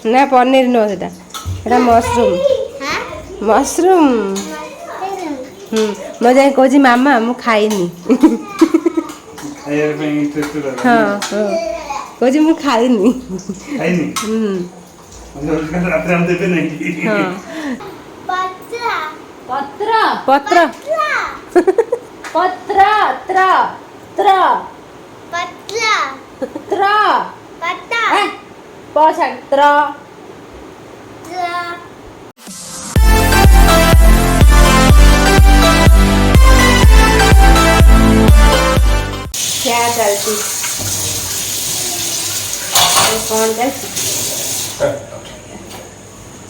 ना पनीर नुह से मशरूम मशरूम मैं जाए कह मामा मु खाइनी हाँ कह मु खाइनी पत्र पत्र पत्र त्र त्र त्र पत्र क्या चलती कौन चलती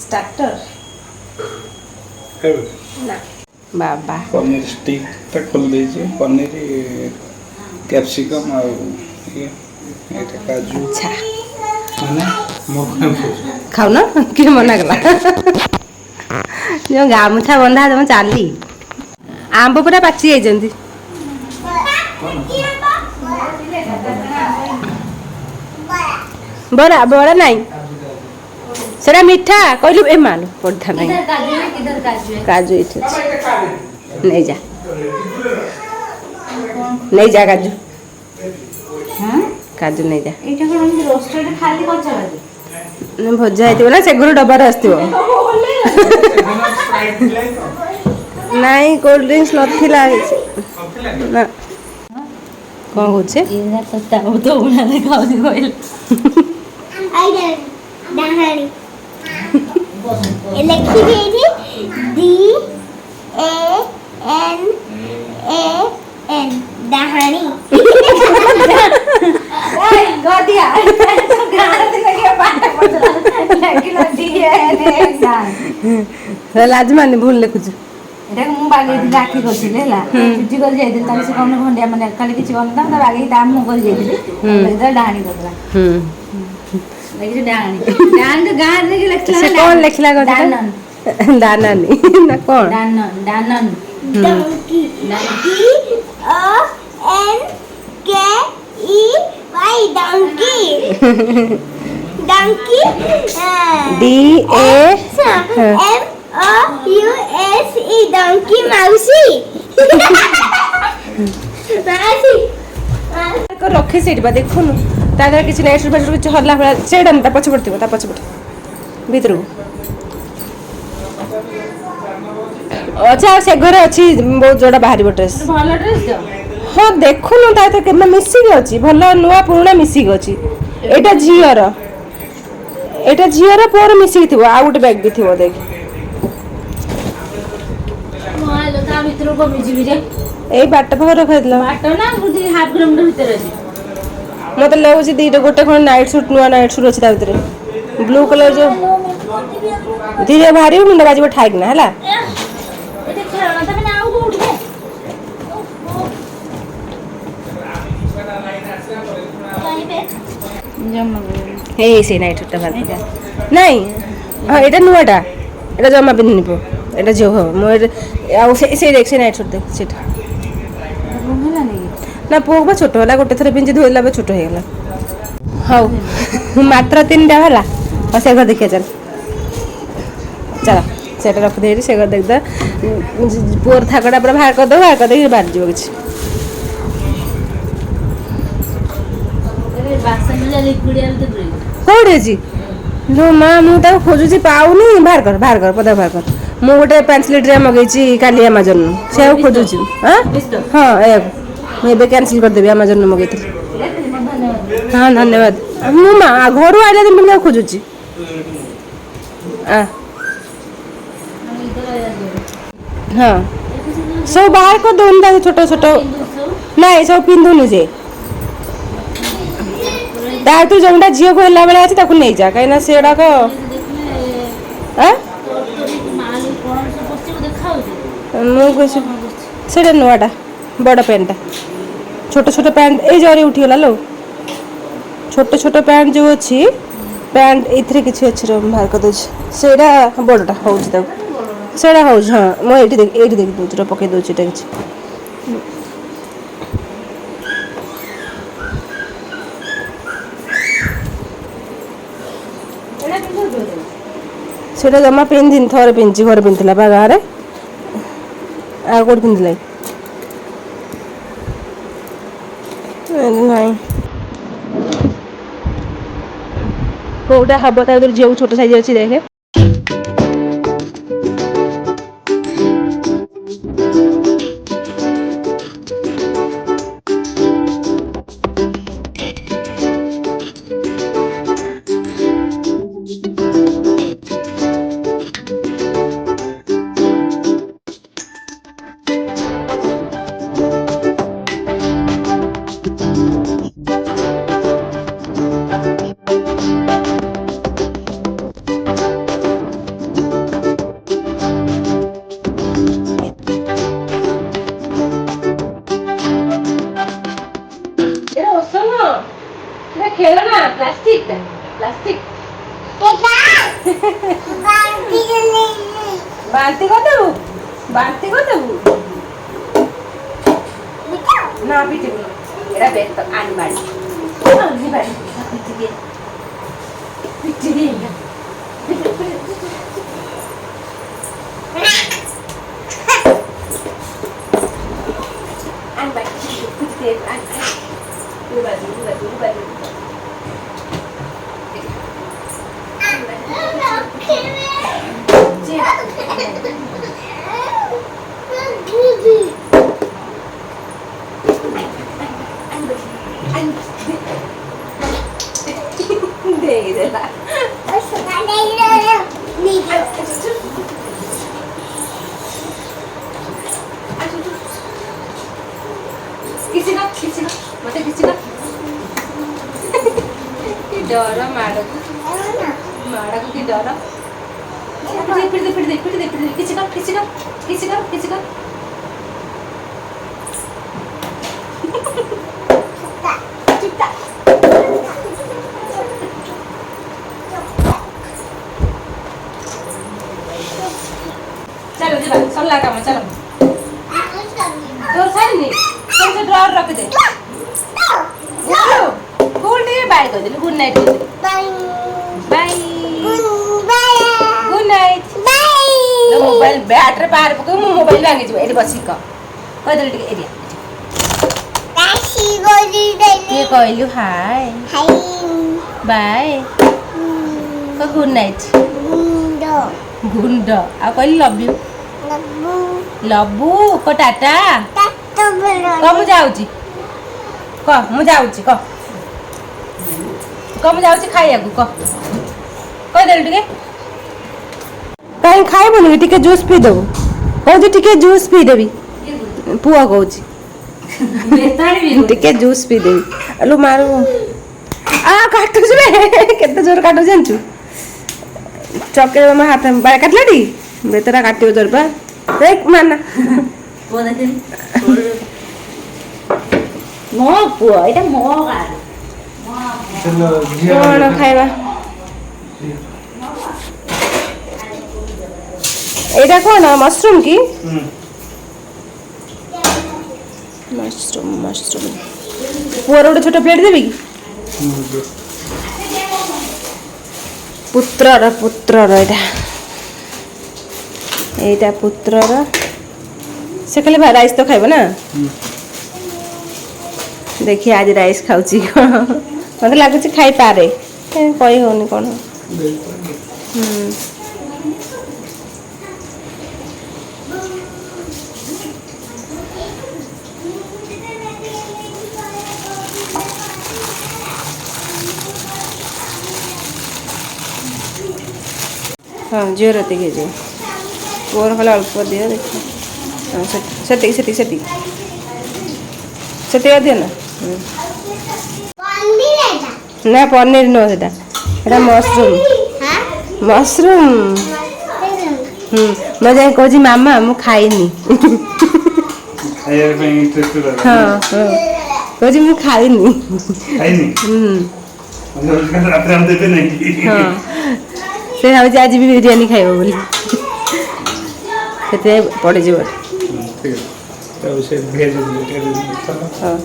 स्टार्टर ना बाबा पनीर स्टिक तक खोल दीजिए पनीर कैप्सिकम और ये काजू अच्छा माने खाऊ ना कि मना कला जो गामुछा बंधा तुम चाली आंब पूरा पाची जाइए बड़ा बड़ा नहीं सेरा मीठा कहलु ए मालू पड़ता नहीं काजू इथे नहीं जा नहीं जा काजू काजू नहीं जा भजा होती ना से डबार आसो नहीं कोल्ड ड्रिंक्स ना कौन होचे लाज मानी भूल लिखुଛୁ এটা ମୁଁ ବାଗେଇ ରାକ୍ଷୀ କରିଥିଲି ହେଲା ଚୁଟି କରି ଯାଇଥିଲି ତାପରେ ସେ କଣ ଭଣ୍ଡିଆ ମାନେ ଖାଲି କିଛି କରିନଥିଲା ତା ବାଗେଇ ତା ମୁଁ କରି ଯାଇଥିଲି ସେଟା ଡାହାଣୀ କରିଦେଲା ଦେଖିଛୁ ଡାହାଣୀ ଡାହାଣୀ ତ ଗାଁରେ ଦେଖି ଲେଖିଲା ସେ କଣ ଲେଖିଲା କଥା ଦାନାନି ନା କଣ ଡାନନ Donkey. D-O-N-K-E-Y. Donkey. Donkey. D-A-M-O-U-S-E. Donkey माउसी. माउसी. रखे से देखुन तादर किसी नेट फाट किसी हल्ला फला सेटा ता पछ पड़ती ता पछ पड़ भीतर अच्छा से घर अच्छी बहुत जोड़ा बाहरी ड्रेस ଭଲ ଡ୍ରେସ୍ ତ हाँ देखुन ता के मिसिक अच्छी भल नुआ पुराना मिसिक अच्छी एटा झीर पुअर मिसिक थी आ गोटे बैग भी थी देख मोबाइल ତା ଭିତରୁ କମି ଯିବି ରେ ए बाट पाख रखाइला ବାଟ ନା ବୁଝି ହାଫ୍ କିଲୋମିଟର ଭିତରେ ଅଛି मत लगुच दीटा गोटे खंड नाइट सूट नुआ नाइट सूट अच्छी भितर ब्लू कलर जो धीरे बाहर मुंड बाज ठाइक ना है ଏତେ ଖେଳଣା ତମେ ନା ଆଉ କୋଉଠି हे से नाइट सूट बाहर नहीं हाँ ये नुआटा ये जमा पिंधि पो ये झील हम मुझे देख से नाइट सूट देख से ना पुआ बा छोट है गोटे थर पिंधि धोला छोट हो गला हाँ मात्र 3टा है और से घर देखिए चल चल से रख दे से घर देख पुअर थाकटा पूरा बाहर करदे बाहर कर बाहर जीव किसी कौटे अच्छी लो माँ मुझे खोजुची पाऊनी बाहर कर पदा बाहर कर मु गोटे 5 लीटर मगेची काली अमेजन से खोजुची हाँ हाँ मुझे कैंसिल करदेवी अमेजन मगेई हाँ धन्यवाद मु माँ घर आइला दिन मैं खोजुची हाँ सब बाहर कर दौन छोट छोट नहीं सब पिंधुनी से तू जोटा झील को है बेले अच्छे नहीं जा कहीं से मुझे नुआटा बड़ पैंटा छोट छोट पैंट ए जरी उठीगला लो छोट छोट पैंट जो अच्छी पैंट एथरे किसी अच्छी बाहर कर दूसरी सेटा बड़टा हूँ सेटा हूँ हाँ मुझे देखी दूसरा पकई दूसरी एटा किसी सेटा जमा पिंधि थोड़े पिंधि घर पिंधला बा गाँव में आ कौट पिंधला नहीं कोटा हम झील छोट साइज अच्छी देखे खेलना प्लास्टिक प्लास्टिक बाल्टी को देबू बाल्टी को देबू ना पीछे एरा बैग तो आनी बाड़ी आनी बाड़ी पीछे दे आनी बाड़ी पीछे दे आनी बाड़ी डर माड़ को की डर किसी का चलो जी सल्ला काम चलो तो सारी नहीं कौन सा ड्रॉर रख दे गुड डे बाय कर दे good night bye bye good night bye mobile battery पार पको मोबाइल भांगी जो एडी बसी क कदल टिके एरिया काशी गोली दे ये कहलु हाय हाय बाय को गुड नाइट गुंडो गुंड आ कहलु लव यू लब्बू लब्बू को टाटा टट्टो बोलो क मु जाउची क मु जाउची क मु जाउची खाइया को कह देलु टिके कहीं खाइबुनि टिके जूस पी देबु कहूची टिके जूस पी देबी पुआ कहूची टिके जूस पी देबी अलो मारू आ काटू जे केते जोर काटू जानचू चॉकलेट में हाथ में बाय काटला डी बेतरा काटियो जोर पा देख माना पुआ देखे मो पुआ एटा मो गार चलो कौन खाइबा एटा कौन मशरूम की मशरूम मशरूम पुअर गोटे छोट प्लेट देबी की पुत्रर एटा पुत्रर से खाली राइस तो खाइब ना देखिए आज राइस खाऊची मत लगुच खाई पारे कही होनी कौन हाँ झील राति घेज पुअर खाली अल्प दिए देख हाँ से दिए ना ना पनीर नुह से मशरूम मशरूम मैं जाए कह मामा मु खाइनी ଖାଇବା ପାଇଁ ଇଣ୍ଟରେଷ୍ଟେଡ ହଁ ହଁ କହୁଛି ମୁଁ ଖାଇନି ଖାଇନି ରାତିରେ ଆମେ ଦେବେ ନାହିଁ ହଁ ସେ ଭାବୁଛି ଆଜି ବି ବିରିୟାନୀ ଖାଇବ ବୋଲି ସେଥିପାଇଁ ପଡ଼ିଯିବ ଠିକ ଅଛି ସେ ଭେଜ ହଁ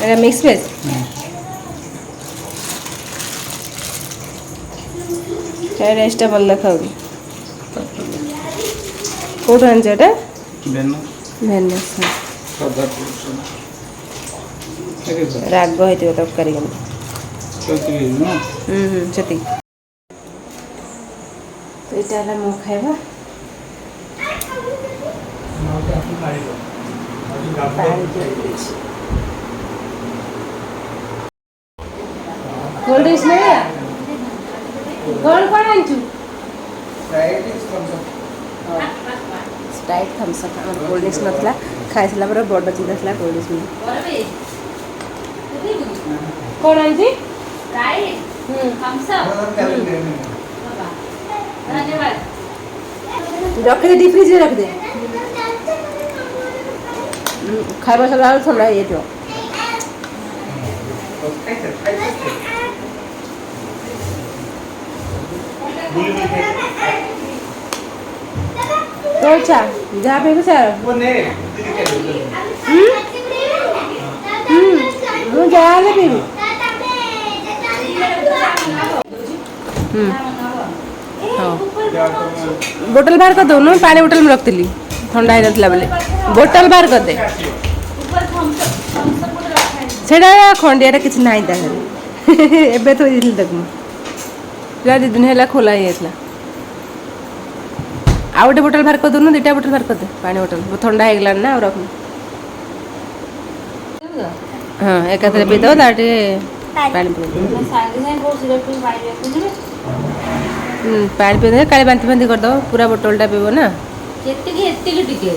ଏଇଟା ମିକ୍ସ ଭେଜ୍ ରେଷ୍ଟଟା ଭଲ ଦେଖାଉଛି କେଉଁଠୁ ଆଣିଛ ଏଇଟା ଭେନସ୍ ରାଗ ହେଇଥିବ ତରକାରୀ କିନ୍ତୁ ସେତିକି ଏଇଟା ହେଲା ମୋ ଖାଇବା କୋଲ୍ଡ ଡ୍ରିଙ୍କସ୍ ନେବା କ'ଣ କ'ଣ ଆଣିଛୁ ସ୍ପ୍ରାଇଟ୍ ଥମ୍ସ ଅପ୍ ଆମର କୋଲ୍ଡ ଡ୍ରିଙ୍କସ୍ ନଥିଲା ଖାଇସାରିଲା ପରେ ବଡ଼ ଚିନ୍ତା ଥିଲା କୋଲ୍ଡ ଡ୍ରିଙ୍କସ୍ କ'ଣ ଆଣିଛି ରଖିଦେ ଡିପ୍ ଫ୍ରିଜ୍ରେ ରଖିଦେ ଖାଇବା ସରିଲା ବେଳକୁ ଥଣ୍ଡା ହେଇଯାଇଥିବ ତୋ ଇଚ୍ଛା ଯାହା ପିଇବୁ ସେ ମୁଁ ଯାହା ହେଲେ ପିଇବି ହଁ ବୋଟଲ ବାହାର କରିଦେଉନୁ ପାଣି ବୋଟଲ ମୁଁ ରଖିଥିଲି ଥଣ୍ଡା ହେଇନଥିଲା ବୋଲି ବୋଟଲ ବାହାର କରିଦେ ସେଇଟା ଖଣ୍ଡିଆଟା କିଛି ନାହିଁ ତା ଘରେ ଏବେ ଥୋଇ ଦେଇଥିଲି ତାକୁ ମୁଁ ପୁରା 2 ଦିନ ହେଲା ଖୋଲା ହେଇଯାଇଥିଲା ଆଉ ଗୋଟେ ବୋଟଲ ବାହାର କରିଦେଉନୁ 2ଟା ବୋଟଲ ବାହାର କରିଦେ ପାଣି ବୋଟଲ ଥଣ୍ଡା ହେଇଗଲାଣି ନା ଆଉ ରଖୁନି ହଁ ଏକାଥରେ ପିଇଦେବ ତାର ଟିକେ ପାଣି ପିଇଦେବ ପାଣି ପିଇଦେବେ କାଳେ ବାନ୍ତି ଫାନ୍ତି କରିଦେବ ପୁରା ବୋଟଲଟା ପିଇବ ନା ଏତିକି ଟିକେ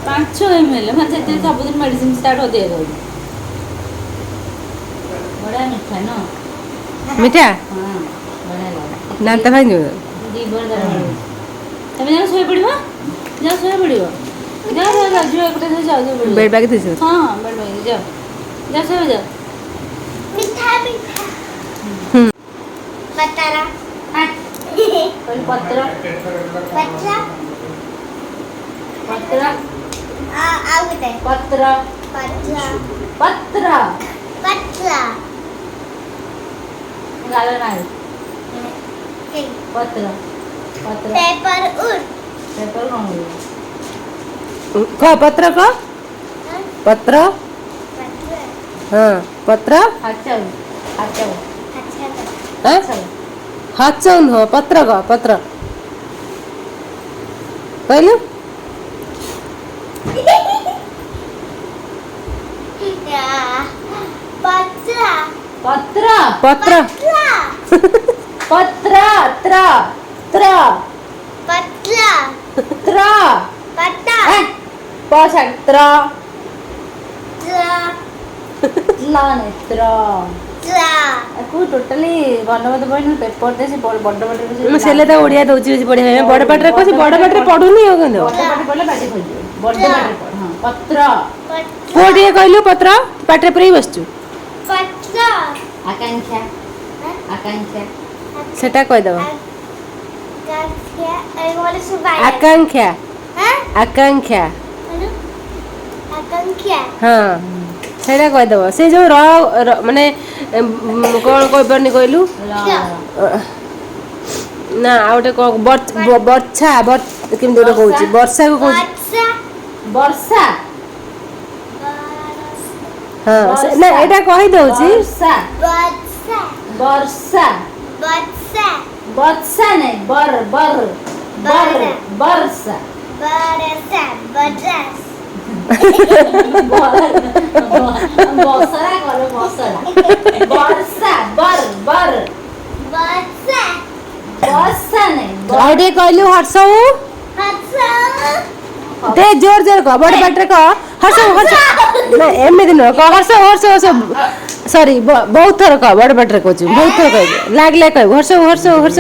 5 ml ମାନେ ସେଥିରେ ସବୁଦିନ ମେଡିସିନ ଷ୍ଟାର୍ଟ ହତେ ଯାଉଛି ବଢ଼ିଆ ମିଠା ନ ମିଠା ହଁ ବଢ଼ିଆ ଲାଗେ ଦାନ୍ତ ଭାଙ୍ଗିବ ତମେ ଯାଅ ଶୋଇପଡ଼ିବ ଯାଅ ଶୋଇପଡ଼ିବ ଯାଅ ଝିଅ ଏପଟେ ଯାଅ ବେଡ୍ ବାଗି ଦେଇଛ ହଁ ବେଡ୍ ବାଗି ଯାଅ ଯାଅ ଶୋଇବ ଯାଅ ମିଠା ମିଠା ପତରା କହିଲି ପତ୍ର ପତରା ପତ୍ର ଆଉ ଗୋଟେ ପତ୍ର ପତରା ପତ୍ର ପତରା ଗାଲ ନାହିଁ ପତ୍ର ପତ୍ର पेपर उड ପେପର କ'ଣ କରିବ କ ପତ୍ର କ ପତ୍ର ହଁ ପତ୍ର ହାତ अच्छा ହାତ ନୁହଁ ପତ୍ର କ ପତ୍ର କହିଲୁ पतरा ପତ୍ର ପତ୍ର ପତ୍ର ତ୍ର ତ୍ର पतला ତ୍ର पता ପତ୍ର त्रा ନେତ୍ର त्रा ଆକୁ ଟୋଟାଲି ବନବଦ ବହି ପେପର ଦେ ସେ ବଡ଼ ବଡ଼ ମୁଁ ସେଲେ ତ ଓଡ଼ିଆ ଦଉଛି ପଢ଼ିବା ପାଇଁ ବଡ଼ ପାଟିରେ କହୁଛି ବଡ଼ ପାଟିରେ ପଢ଼ୁନି ଆଉ କିନ୍ତୁ ବଡ଼ ପାଟି ପଡ଼ିଲେ ପାଟି ଖୋଲିଯିବ ବଡ଼ ପାଟିରେ ପଢ଼ ହଁ ପତ୍ର ପୁଅ ଟିକେ କହିଲୁ ପତ୍ର ପାଟିରେ ପୁରେଇ ବସିଛୁ पतला ଆକାଂକ୍ଷା ଆକାଂକ୍ଷା ସେଟା କହିଦେବ आकांक्षा एक वाले सुबाई ଆକାଂକ୍ଷା हां ଆକାଂକ୍ଷା हेलो आकांक्षा ହଁ ସେଇଟା କହିଦେବ ସେ ଯେଉଁ ମାନେ କ'ଣ କହିପାରୁନି କହିଲୁ ନା ଆଉ ଗୋଟେ ବର୍ଷା କେମିତି ଗୋଟେ କହୁଛି ବର୍ଷାକୁ କହୁଛି वर्षा ହଁ ନା ଏଇଟା କହିଦେଉଛି ବର୍ଷା वर्षा ବର୍ଷା वर्षा ବର୍ଷା ନାଇଁ ବର ବର ବର ବର୍ଷା वर्षा बजास ବସରା କର ବସରା ବର୍ଷା ବର ବର वर्षा ବର୍ଷା ନାଇଁ ଆଉ ଟିକେ କହିଲୁ ହର୍ଷଉ हर्षा ते जोर जोर कह बड़ पाटे कह हर्ष हर्ष ना एमती नुह कह हर्ष हर्ष हर्ष सॉरी बहुत थर कह बड़ पाटे कहूँ बहुत थर कह लागले कह हर्ष हर्ष हर्ष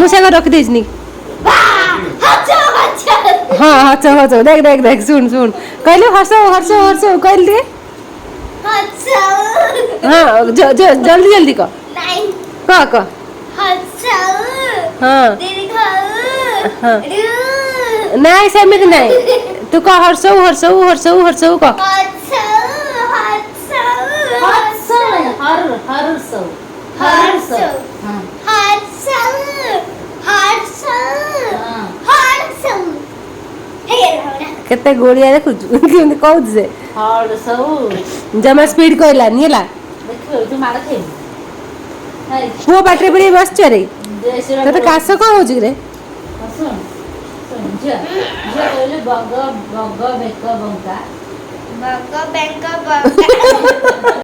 मुझे रख देनी हाँ हर्ष हर्ष देख देख देख सुन सुन कहलु हर्ष हर्ष हर्ष कहल दिए हाँ जल्दी जल्दी कह कह हाँ हाँ नहीं सेमित नहीं तू कह हर्ष हर्ष हर्ष हर्ष कह केते गोलिया देखु केमती कहू से जमा स्पीड कहलानी है पुओ पाटे पड़ी बस रे तो काश कौन हो रे बग बेक बंका